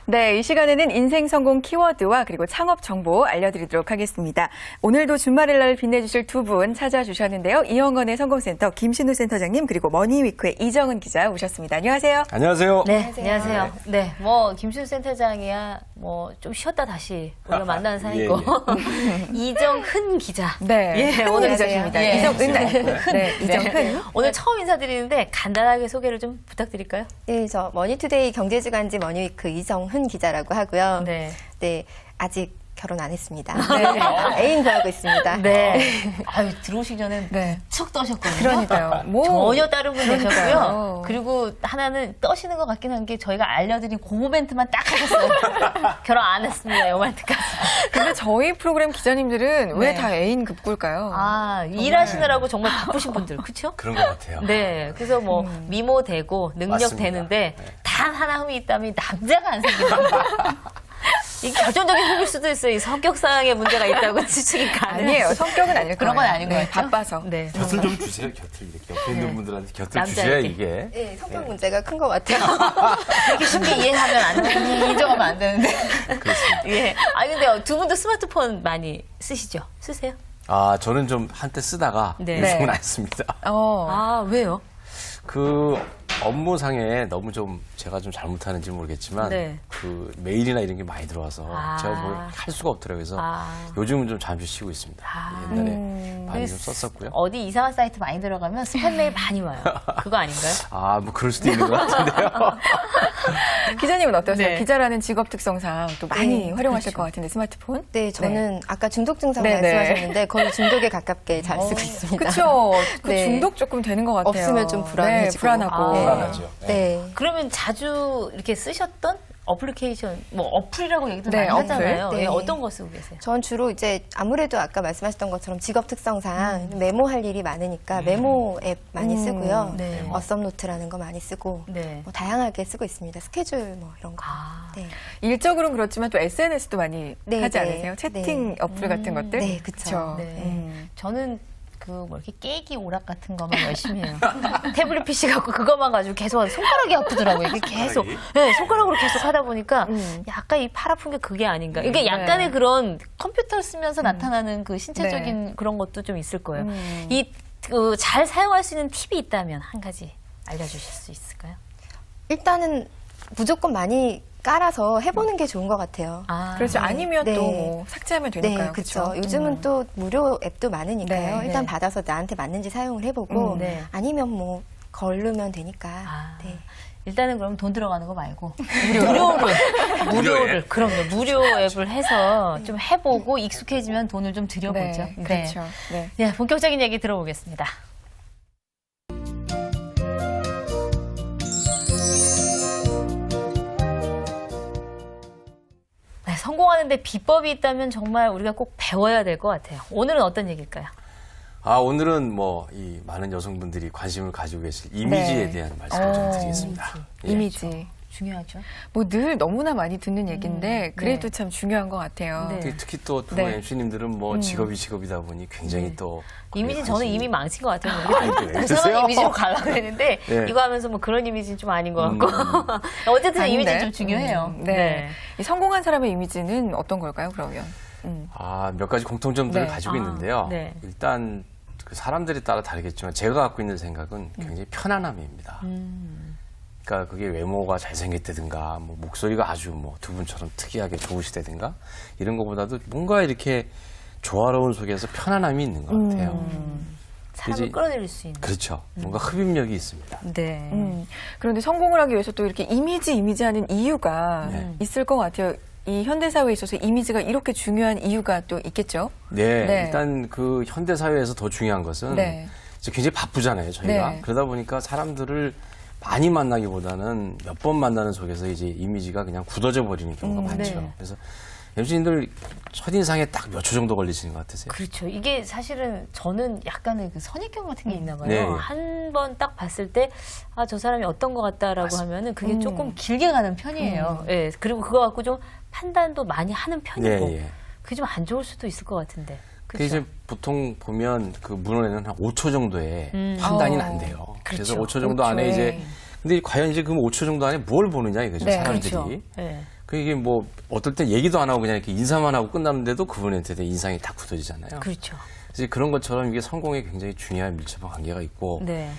네, 이 시간에는 인생 성공 키워드와 그리고 창업 정보 알려드리도록 하겠습니다. 오늘도 주말의 날 빛내주실 두 분 찾아주셨는데요. 이영건의 성공센터 김신우 센터장님 그리고 머니위크의 이정은 기자 오셨습니다. 안녕하세요. 안녕하세요. 네, 안녕하세요. 네, 김신우 센터장이야 좀 쉬었다 다시 오늘 만나는 사이고 이정흔 기자. 네, 예, 오늘 기자십니다. 예. 이정은 네, 이정흔. 오늘 처음 인사드리는데 간단하게 소개를 좀 부탁드릴까요? 네, 저 머니투데이 경제주간지 머니위크 이정흔 기자라고 하고요. 네. 네, 아직 결혼 안 했습니다. 네. 애인 구하고 있습니다. 네. 아유, 들어오시기 전에 네. 척 떠셨거든요. 그러니까요. 전혀 다른 분 그러니까요. 계셨고요. 그리고 하나는 떠시는 것 같긴 한 게 저희가 알려드린 그 멘트만 딱 하셨어요. 결혼 안 했습니다. 이 멘트까지. 근데 저희 프로그램 기자님들은 왜 다 애인 급꿀까요? 아, 일하시느라고 정말 바쁘신 분들, 그렇죠? 그런 것 같아요. 네, 그래서 미모 되고 능력 맞습니다. 되는데 네. 단 하나 흠이 있다면 남자가 안 생긴다. 이게 결정적인 흠일 수도 있어요. 이 성격상의 문제가 있다고 추측이 가능해요. 아니에요. 성격은 아닐 그런 건 거예요. 아닌 것 같죠? 바빠서. 네. 곁을 좀 주세요. 곁을 이렇게 옆에 있는 분들한테 곁을 남자에게. 주셔야 이게. 네, 성격 문제가 큰 것 같아요. 이렇게 쉽게 이해하면 안 돼. 인정하면 안 되는데. 그렇습니다. 예. 아니 근데 두 분도 스마트폰 많이 쓰시죠? 쓰세요? 아, 저는 좀 한때 쓰다가 네. 요즘은 네. 안 씁니다. 아, 왜요? 그 업무상에 너무 좀 제가 좀 잘못하는지 모르겠지만 네. 그 메일이나 이런 게 많이 들어와서 아. 제가 뭘 할 수가 없더라고요. 그래서 아. 요즘은 좀 잠시 쉬고 있습니다. 옛날에 많이 좀 썼었고요. 어디 이상한 사이트 많이 들어가면 스팸 메일 많이 와요. 그거 아닌가요? 아, 뭐 그럴 수도 있는 것 같은데요. 기자님은 어떠세요? 네. 기자라는 직업 특성상 또 많이 네, 활용하실 것 같은데 스마트폰? 네, 저는 아까 중독 증상 네, 네. 말씀하셨는데 거의 중독에 가깝게 잘 쓰고 있습니다. 그렇죠. 그 네. 중독 조금 되는 것 같아요. 없으면 좀 불안해지고. 네, 불안하고. 아. 불안하죠. 네. 그러면 자주 이렇게 쓰셨던 어플리케이션, 어플이라고 얘기도 네, 많이 어플. 하잖아요. 네. 예, 어떤 거 쓰고 계세요? 전 주로 이제 아무래도 아까 말씀하셨던 것처럼 직업 특성상 메모할 일이 많으니까 메모 앱 많이 쓰고요. 네. 어썸노트라는 거 많이 쓰고 네. 뭐 다양하게 쓰고 있습니다. 스케줄 뭐 이런 거. 아. 네. 일적으로는 그렇지만 또 SNS도 많이 네, 하지 네. 않으세요? 채팅 네. 어플 같은 것들? 네, 그쵸. 네. 저는 이렇게 깨기 오락 같은 것만 열심히 해요. 태블릿 PC 갖고 그것만 가지고 계속 손가락이 아프더라고요. 이게 계속. 네, 손가락으로 계속 하다 보니까 약간 이 팔 아픈 게 그게 아닌가. 이게 약간의 그런 컴퓨터를 쓰면서 나타나는 그 신체적인 그런 것도 좀 있을 거예요. 잘 사용할 수 있는 팁이 있다면 한 가지 알려주실 수 있을까요? 일단은 무조건 많이 깔아서 해보는 게 좋은 것 같아요. 아, 그렇죠. 아니면 네. 또 뭐 삭제하면 되니까요. 네, 그렇죠. 요즘은 또 무료 앱도 많으니까요. 네, 일단 네. 받아서 나한테 맞는지 사용을 해보고 네. 아니면 뭐 걸르면 되니까. 아. 네. 일단은 그럼 돈 들어가는 거 말고 무료를 그럼요 무료 앱을 해서 좀 해보고 익숙해지면 돈을 좀 들여보죠. 네, 그렇죠. 네. 네, 본격적인 얘기 들어보겠습니다. 네, 성공하는데 비법이 있다면 정말 우리가 꼭 배워야 될 것 같아요. 오늘은 어떤 얘기일까요? 아, 오늘은 이 많은 여성분들이 관심을 가지고 계실 이미지에 네. 대한 말씀을 좀 드리겠습니다. 예. 이미지. 중요하죠. 뭐 늘 너무나 많이 듣는 얘기인데 그래도 참 중요한 것 같아요. 네. 특히 또 두 네. MC님들은 직업이다 보니 굉장히 또 이미지 저는 이미 망친 것 같아요. 아니, 왜 이상한 그러세요? 이미지로 가려고 했는데 네. 이거 하면서 뭐 그런 이미지는 좀 아닌 것 같고 어쨌든 아닌데? 이미지 좀 중요해요. 네. 이 성공한 사람의 이미지는 어떤 걸까요, 그러면? 몇 가지 공통점들을 네. 가지고 있는데요. 네. 일단 그 사람들에 따라 다르겠지만 제가 갖고 있는 생각은 굉장히 편안함입니다. 그러니까 그게 외모가 잘생겼다든가 뭐 목소리가 아주 두 분처럼 특이하게 좋으시다든가 이런 것보다도 뭔가 이렇게 조화로운 속에서 편안함이 있는 것 같아요. 사람을 이제- 끌어들일 수 있는. 그렇죠. 뭔가 흡입력이 있습니다. 네. 그런데 성공을 하기 위해서 또 이렇게 이미지 하는 이유가 네. 있을 것 같아요. 이 현대사회에 있어서 이미지가 이렇게 중요한 이유가 또 있겠죠? 네, 네. 일단 그 현대 사회에서 더 중요한 것은 네. 이제 굉장히 바쁘잖아요, 저희가. 네. 그러다 보니까 사람들을 많이 만나기보다는 몇 번 만나는 속에서 이제 이미지가 그냥 굳어져 버리는 경우가 많죠. 네. 그래서 MC님들 첫인상에 딱 몇 초 정도 걸리시는 것 같으세요? 그렇죠. 이게 사실은 저는 약간의 그 선입견 같은 게 있나 봐요. 네. 한 번 딱 봤을 때, 아, 저 사람이 어떤 것 같다라고 하면은 그게 조금 길게 가는 편이에요. 예. 그리고 그거 갖고 좀 판단도 많이 하는 편이고. 네, 예. 그게 좀 안 좋을 수도 있을 것 같은데. 그 그렇죠? 이제 보통 보면 그 문헌에는 한 5초 정도의 판단이 난대요. 그래서 그렇죠. 5초 정도 안에 5초에. 이제 근데 과연 이제 그 5초 정도 안에 뭘 보느냐 이거죠, 네, 사람들이. 그렇죠. 예. 그 이게 뭐 어떨 땐 얘기도 안 하고 그냥 이렇게 인사만 하고 끝나는데도 그분한테 대한 인상이 다 굳어지잖아요. 그렇죠. 그래서 그런 것처럼 이게 성공에 굉장히 중요한 밀접한 관계가 있고 네.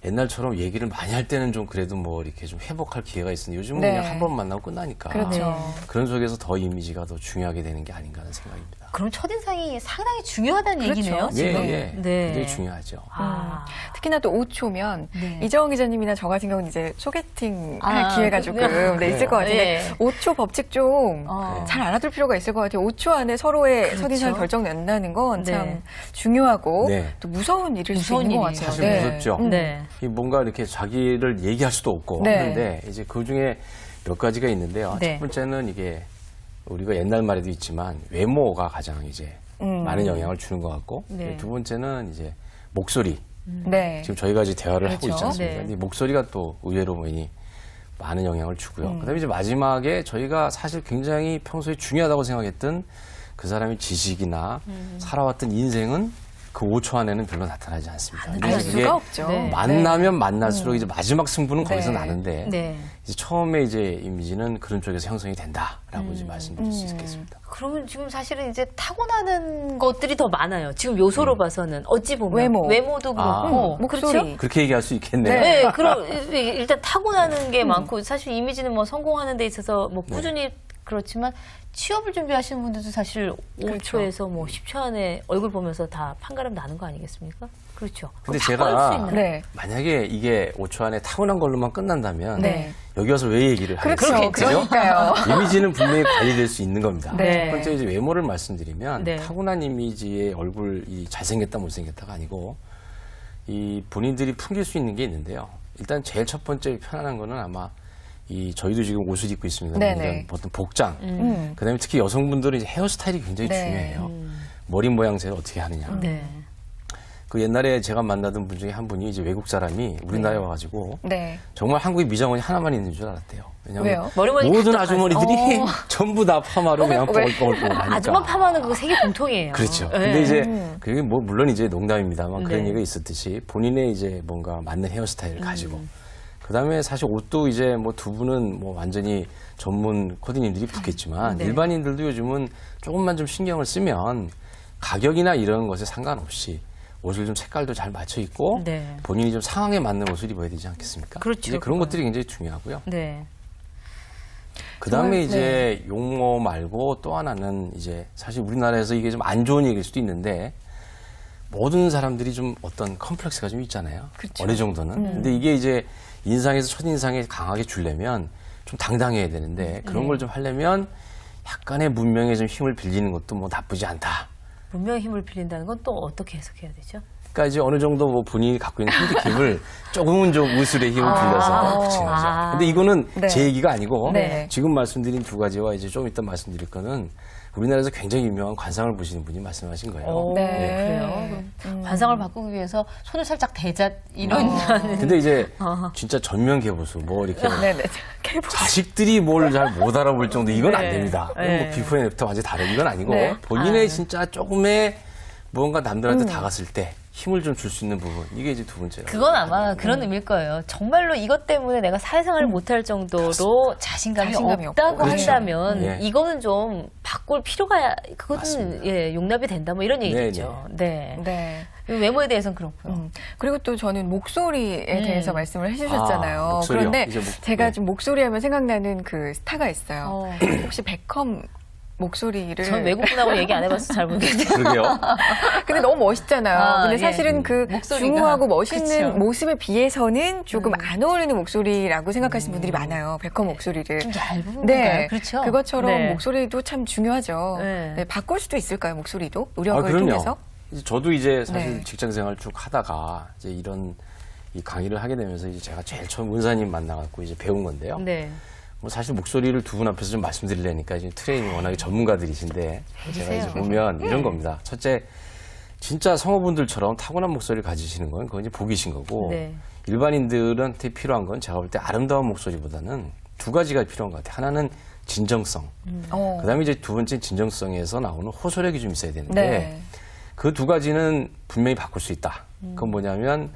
옛날처럼 얘기를 많이 할 때는 좀 그래도 뭐 이렇게 좀 회복할 기회가 있으니 요즘은 네. 그냥 한 번 만나고 끝나니까 그렇죠. 그런 속에서 더 이미지가 더 중요하게 되는 게 아닌가 하는 생각입니다. 그럼 첫인상이 상당히 중요하다는 그렇죠. 얘기네요. 예, 지금. 예. 네. 굉장히 중요하죠. 아. 특히나 또 5초면 네. 이정은 기자님이나 저 같은 경우는 이제 소개팅 할 아, 기회가 조금 네. 있을 것 같은데 네. 5초 법칙 좀 잘 어. 알아둘 필요가 있을 것 같아요. 5초 안에 서로의 그렇죠. 첫인상을 결정낸다는 건 참 네. 중요하고 네. 또 무서운 일일 수 무서운 있는 것 일이에요. 같아요. 사실 무섭죠. 네. 이 뭔가 이렇게 자기를 얘기할 수도 없고 네. 하는데 이제 그 중에 몇 가지가 있는데요. 네. 첫 번째는 이게 우리가 옛날 말에도 있지만 외모가 가장 이제 많은 영향을 주는 것 같고 네. 두 번째는 이제 목소리. 네. 지금 저희가 이제 대화를 하고 그렇죠. 있지 않습니까? 네. 근데 목소리가 또 의외로 많은 영향을 주고요. 그다음에 이제 마지막에 저희가 사실 굉장히 평소에 중요하다고 생각했던 그 사람의 지식이나 살아왔던 인생은 그 5초 안에는 별로 나타나지 않습니다. 알 그래서 알 그게 수가 없죠. 네. 만나면 만날수록 이제 마지막 승부는 거기서 네. 나는데 네. 이제 처음에 이제 이미지는 그런 쪽에서 형성이 된다라고 이제 말씀드릴 수 있겠습니다. 그러면 지금 사실은 이제 타고나는 것들이 더 많아요. 지금 요소로 봐서는 어찌 보면 외모. 외모도 그렇고 목소리. 그렇죠? 그렇게 얘기할 수 있겠네요. 네, 그럼 일단 타고나는 게 많고 사실 이미지는 뭐 성공하는 데 있어서 뭐 꾸준히 그렇지만 취업을 준비하시는 분들도 사실 그렇죠. 5초에서 뭐 10초 안에 얼굴 보면서 다 판가름 나는 거 아니겠습니까? 그렇죠. 근데 그거 제가 바꿀 수 있는. 네. 만약에 이게 5초 안에 타고난 걸로만 끝난다면 네. 여기 와서 왜 얘기를 그렇죠. 하겠어요? 그러니까요. 이미지는 분명히 관리될 수 있는 겁니다. 네. 첫 번째 이제 외모를 말씀드리면 네. 타고난 이미지의 얼굴이 잘생겼다 못생겼다가 아니고 이 본인들이 풍길 수 있는 게 있는데요. 일단 제일 첫 번째 편안한 거는 아마 이 저희도 지금 옷을 입고 있습니다. 네네. 이런 어떤 복장. 음. 그다음에 특히 여성분들은 이제 헤어스타일이 굉장히 네. 중요해요. 머리 모양새를 어떻게 하느냐. 네. 그 옛날에 제가 만나던 분 중에 한 분이 이제 외국 사람이 우리나라에 와가지고 네. 정말 한국에 미장원이 하나만 있는 줄 알았대요. 왜냐하면 왜요? 머리머리 모든 다 아주머니들이 어. 전부 다 파마로 그냥 왜? 뽀글뽀글 하니까. 아줌마 파마는 그거 세계 공통이에요. 그렇죠. 네. 근데 이제 그게 뭐 물론 이제 농담입니다만 그런 네. 얘기가 있었듯이 본인의 이제 뭔가 맞는 헤어스타일을 가지고 그다음에 사실 옷도 이제 뭐 두 분은 뭐 완전히 전문 코디님들이 붙겠지만 네. 일반인들도 요즘은 조금만 좀 신경을 쓰면 가격이나 이런 것에 상관없이 옷을 좀 색깔도 잘 맞춰 입고 네. 본인이 좀 상황에 맞는 옷을 입어야 되지 않겠습니까? 그렇죠. 이제 그런 것들이 굉장히 중요하고요. 네. 그다음에 정말, 이제 용모 말고 또 하나는 이제 사실 우리나라에서 이게 좀 안 좋은 얘기일 수도 있는데 모든 사람들이 좀 어떤 컴플렉스가 좀 있잖아요. 그쵸. 어느 정도는. 근데 이게 이제 인상에서 첫인상에 강하게 주려면 좀 당당해야 되는데 그런 걸 좀 하려면 약간의 문명에 좀 힘을 빌리는 것도 뭐 나쁘지 않다. 문명의 힘을 빌린다는 건 또 어떻게 해석해야 되죠? 그러니까 이제 어느 정도 뭐 본인이 갖고 있는 핸디캡을 조금은 좀 우술의 힘을 빌려서 붙이는 거죠. 아. 근데 이거는 네. 제 얘기가 아니고 네. 지금 말씀드린 두 가지와 이제 좀 이따 말씀드릴 거는 우리나라에서 굉장히 유명한 관상을 보시는 분이 말씀하신 거예요. 오, 네. 그래요? 그럼 관상을 바꾸기 위해서 손을 살짝 대자 이런 근데 이제 진짜 전면 개보수 뭐 이렇게 네네. 케이팝. 자식들이 뭘 잘 못 알아볼 정도 이건 안 네. 됩니다. 네. 뭐 비포 앤 애프터 완전히 다른 이건 아니고 네. 본인의 진짜 조금의 무언가 남들한테 다가설 때 힘을 좀 줄 수 있는 부분 이게 이제 두 번째로. 그건 아마 그런 의미일 거예요. 정말로 이것 때문에 내가 사회생활을 못할 정도로 자신감이 자신감이 없다고 없고. 그렇죠. 한다면 예. 이거는 좀 바꿀 필요가 그것은 맞습니다. 예, 용납이 된다 뭐 이런 얘기죠. 네. 네. 외모에 대해서는 그렇고요. 그리고 또 저는 목소리에 대해서 말씀을 해주셨잖아요. 아, 목소리요? 그런데 이제 제가 네. 좀 목소리 하면 생각나는 그 스타가 있어요. 혹시 베컴 목소리를. 전 외국 분하고 얘기 안 해봐서 잘 모르겠는데. 그러게요. 근데 너무 멋있잖아요. 아, 근데 예. 사실은 그 목소리가. 중후하고 멋있는 그쵸. 모습에 비해서는 조금 안 어울리는 목소리라고 생각하시는 분들이 많아요. 베컴 목소리를. 좀 얇은 건가요? 네, 그렇죠. 그것처럼 네. 목소리도 참 중요하죠. 네. 네, 바꿀 수도 있을까요, 목소리도? 노력을 그럼요. 통해서? 이제 저도 이제 사실 네. 직장 생활 쭉 하다가 이제 이런 이 강의를 하게 되면서 이제 제가 제일 처음 은사님 만나갖고 이제 배운 건데요. 네. 뭐 사실 목소리를 두 분 앞에서 좀 말씀드리려니까 지금 트레이닝 워낙에 전문가들이신데 제가 이제 보면 이런 겁니다. 첫째, 진짜 성우분들처럼 타고난 목소리를 가지시는 건 그건 이제 복이신 거고 네. 일반인들한테 필요한 건 제가 볼 때 아름다운 목소리보다는 두 가지가 필요한 것 같아요. 하나는 진정성. 그다음에 이제 두 번째 진정성에서 나오는 호소력이 좀 있어야 되는데 네. 그 두 가지는 분명히 바꿀 수 있다. 그건 뭐냐면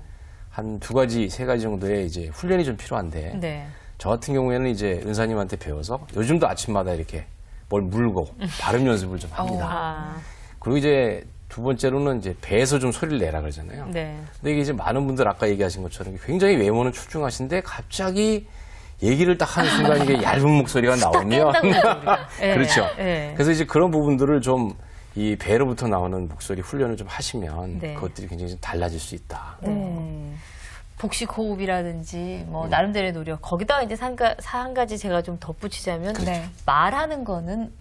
한 두 가지, 세 가지 정도의 이제 훈련이 좀 필요한데 네. 저 같은 경우에는 이제 은사님한테 배워서 요즘도 아침마다 이렇게 뭘 물고 발음 연습을 좀 합니다. 아, 그리고 이제 두 번째로는 이제 배에서 좀 소리를 내라 그러잖아요. 네. 근데 이게 이제 많은 분들 아까 얘기하신 것처럼 굉장히 외모는 출중하신데 갑자기 얘기를 딱 하는 순간 이게 얇은 목소리가 나오면 예, 그렇죠. 예. 그래서 이제 그런 부분들을 좀 이 배로부터 나오는 목소리 훈련을 좀 하시면 네. 그것들이 굉장히 좀 달라질 수 있다. 복식 호흡이라든지 뭐 나름대로의 노력 거기다가 이제 한 가지 제가 좀 덧붙이자면 네. 말하는 거는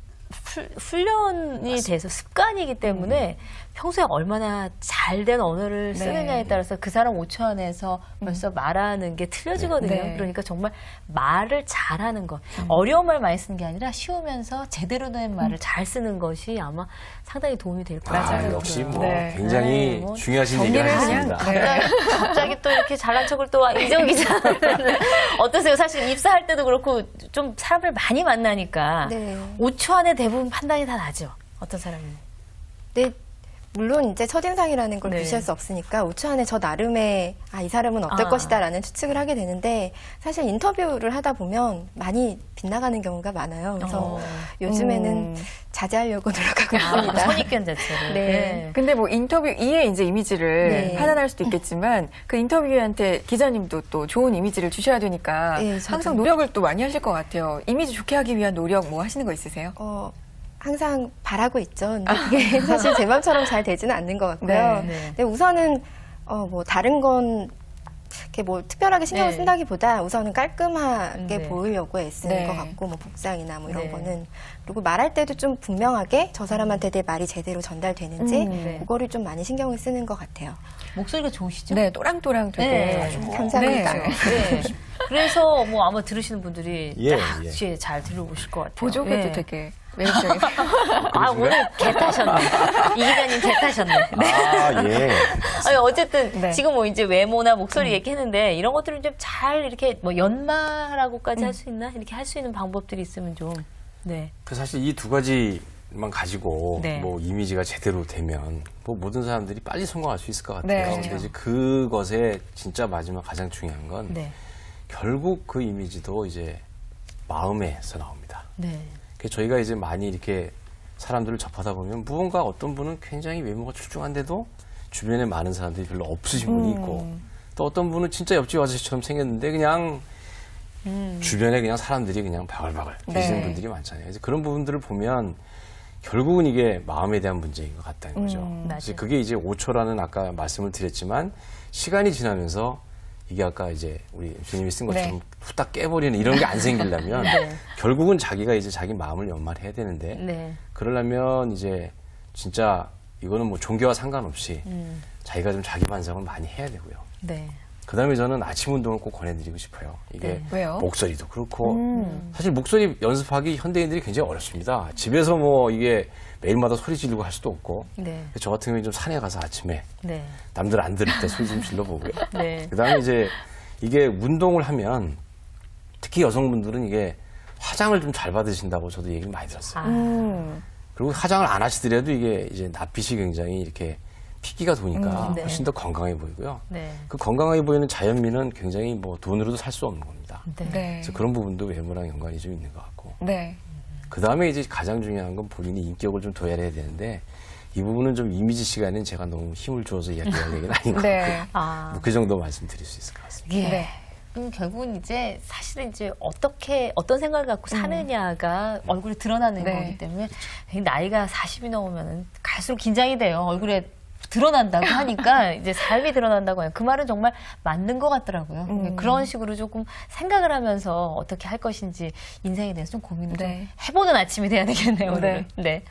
훈련이 돼서 습관이기 때문에 평소에 얼마나 잘된 언어를 쓰느냐에 따라서 그 사람 5초 안에서 벌써 말하는 게 틀려지거든요. 네. 그러니까 정말 말을 잘하는 것. 어려운 말 많이 쓰는 게 아니라 쉬우면서 제대로 된 말을 잘 쓰는 것이 아마 상당히 도움이 될 것 같아요. 역시 뭐 네. 굉장히 네, 뭐 중요하신 얘기를 정리를 하셨습니다. 그냥, 갑자기 또 이렇게 잘난 척을 또 이정 기자 어떠세요? 사실 입사할 때도 그렇고 좀 사람을 많이 만나니까 네. 5초 안에 대부분 판단이 다 나죠. 어떤 사람이. 네, 물론 이제 첫인상이라는 걸 네. 무시할 수 없으니까 5초 안에 저 나름의 이 사람은 어떨 아. 것이다라는 추측을 하게 되는데 사실 인터뷰를 하다 보면 많이 빗나가는 경우가 많아요. 그래서 요즘에는 자제하려고 노력하고 있습니다. 선입견 자체를. 네. 근데 뭐 인터뷰이의 이제 이미지를 네. 판단할 수도 있겠지만 그 인터뷰한테 기자님도 또 좋은 이미지를 주셔야 되니까 네, 저도. 항상 노력을 또 많이 하실 것 같아요. 이미지 좋게 하기 위한 노력 뭐 하시는 거 있으세요? 항상 바라고 있죠. 근데 그게 사실 제 마음처럼 잘 되지는 않는 것 같고요. 네, 네. 근데 우선은 뭐 다른 건 이렇게 뭐 특별하게 신경을 네. 쓴다기보다 우선은 깔끔하게 네. 보이려고 애쓰는 네. 것 같고 뭐 복장이나 뭐 이런 네. 거는 그리고 말할 때도 좀 분명하게 저 사람한테 내 말이 제대로 전달되는지 네. 그거를 좀 많이 신경을 쓰는 것 같아요. 목소리가 좋으시죠? 네, 또랑또랑 되게. 네. 감사합니다. 네. 네. 그래서 뭐 아마 들으시는 분들이 예, 딱 예. 잘 들어보실 것 같아요. 보조개도 예. 되게 매력적인. 아, 오늘 개 타셨네. 이 기자님 개 타셨네. 아, 예. 아니, 어쨌든 네. 지금 뭐 이제 외모나 목소리 얘기했는데 이런 것들을 좀 잘 이렇게 뭐 연마라고까지 할 수 있나? 이렇게 할 수 있는 방법들이 있으면 좀. 네. 그 사실 이 두 가지만 가지고 네. 뭐 이미지가 제대로 되면 뭐 모든 사람들이 빨리 성공할 수 있을 것 같아요. 네. 근데 이제 그것에 진짜 마지막 가장 중요한 건 네. 결국 그 이미지도 이제 마음에서 나옵니다. 네. 그래서 저희가 이제 많이 이렇게 사람들을 접하다 보면 무언가 어떤 분은 굉장히 외모가 출중한데도 주변에 많은 사람들이 별로 없으신 분이 있고 또 어떤 분은 진짜 옆집 아저씨처럼 생겼는데 그냥 주변에 그냥 사람들이 그냥 바글바글 계시는 네. 분들이 많잖아요. 그래서 그런 부분들을 보면 결국은 이게 마음에 대한 문제인 것 같다는 거죠. 그래서 맞아요. 그게 이제 5초라는 아까 말씀을 드렸지만 시간이 지나면서 이게 아까 이제 우리 주님이 쓴 것처럼 네. 후딱 깨버리는 이런 게 안 생기려면 네. 결국은 자기가 이제 자기 마음을 연말해야 되는데 네. 그러려면 이제 진짜 이거는 뭐 종교와 상관없이 자기가 좀 자기 반성을 많이 해야 되고요. 네. 그 다음에 저는 아침 운동을 꼭 권해드리고 싶어요. 이게 네. 왜요? 목소리도 그렇고 사실 목소리 연습하기 현대인들이 굉장히 어렵습니다. 집에서 뭐 이게 매일마다 소리 지르고 할 수도 없고 네. 저 같은 경우는 좀 산에 가서 아침에 네. 남들 안 들을 때 소리 좀 질러보고요. 네. 그 다음에 이제 이게 운동을 하면 특히 여성분들은 이게 화장을 좀 잘 받으신다고 저도 얘기를 많이 들었어요. 아. 그리고 화장을 안 하시더라도 이게 이제 낯빛이 굉장히 이렇게 핏기가 도니까 네. 훨씬 더 건강해 보이고요. 네. 그 건강하게 보이는 자연미는 굉장히 뭐 돈으로도 살 수 없는 겁니다. 네. 네. 그래서 그런 부분도 외모랑 연관이 좀 있는 것 같고. 네. 그 다음에 이제 가장 중요한 건 본인이 인격을 좀 도야해야 되는데 이 부분은 좀 이미지 시간에는 제가 너무 힘을 주어서 이야기할 얘기는 아닌 것 네. 같고요. 아. 뭐그 정도 말씀드릴 수 있을 것 같습니다. 예. 네. 그럼 결국은 이제 사실은 이제 어떤 생각을 갖고 사느냐가 얼굴에 드러나는 네. 거기 때문에 나이가 40이 넘으면 갈수록 긴장이 돼요. 얼굴에 드러난다고 하니까 이제 삶이 드러난다고 해요. 그 말은 정말 맞는 것 같더라고요. 그런 식으로 조금 생각을 하면서 어떻게 할 것인지 인생에 대해서 좀 고민을 네. 좀 해보는 아침이 돼야 되겠네요. 오늘은. 네. 네.